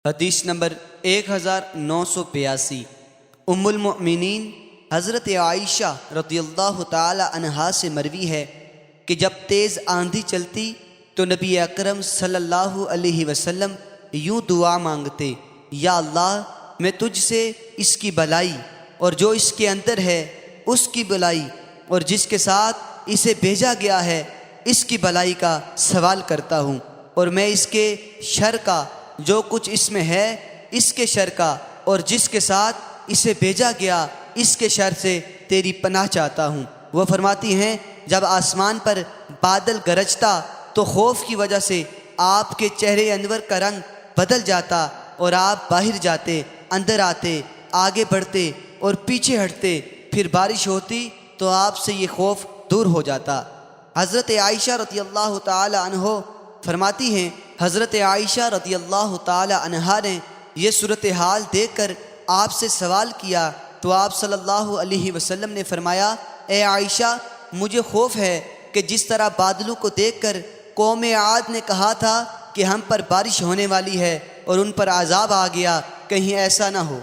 حدیث نمبر 1982 ام المؤمنین حضرت عائشہ رضی اللہ تعالی عنہا سے مروی ہے کہ جب تیز آندھی چلتی تو نبی اکرم صلی اللہ علیہ وسلم یوں دعا مانگتے، یا اللہ میں تجھ سے اس کی بلائی اور جو اس کے اندر ہے اس کی بلائی اور جس کے ساتھ اسے بھیجا گیا ہے اس کی بلائی کا سوال کرتا ہوں، اور میں اس کے شر کا، جو کچھ اس میں ہے اس کے شر کا، اور جس کے ساتھ اسے بھیجا گیا اس کے شر سے تیری پناہ چاہتا ہوں۔ وہ فرماتی ہیں جب آسمان پر بادل گرجتا تو خوف کی وجہ سے آپ کے چہرے انور کا رنگ بدل جاتا اور آپ باہر جاتے، اندر آتے، آگے بڑھتے اور پیچھے ہٹتے، پھر بارش ہوتی تو آپ سے یہ خوف دور ہو جاتا۔ حضرت عائشہ رضی اللہ تعالی عنہ فرماتی ہیں حضرت عائشہ رضی اللہ تعالی عنہا نے یہ صورتحال دیکھ کر آپ سے سوال کیا تو آپ صلی اللہ علیہ وسلم نے فرمایا، اے عائشہ مجھے خوف ہے کہ جس طرح بادلوں کو دیکھ کر قوم عاد نے کہا تھا کہ ہم پر بارش ہونے والی ہے اور ان پر عذاب آ گیا، کہیں ایسا نہ ہو۔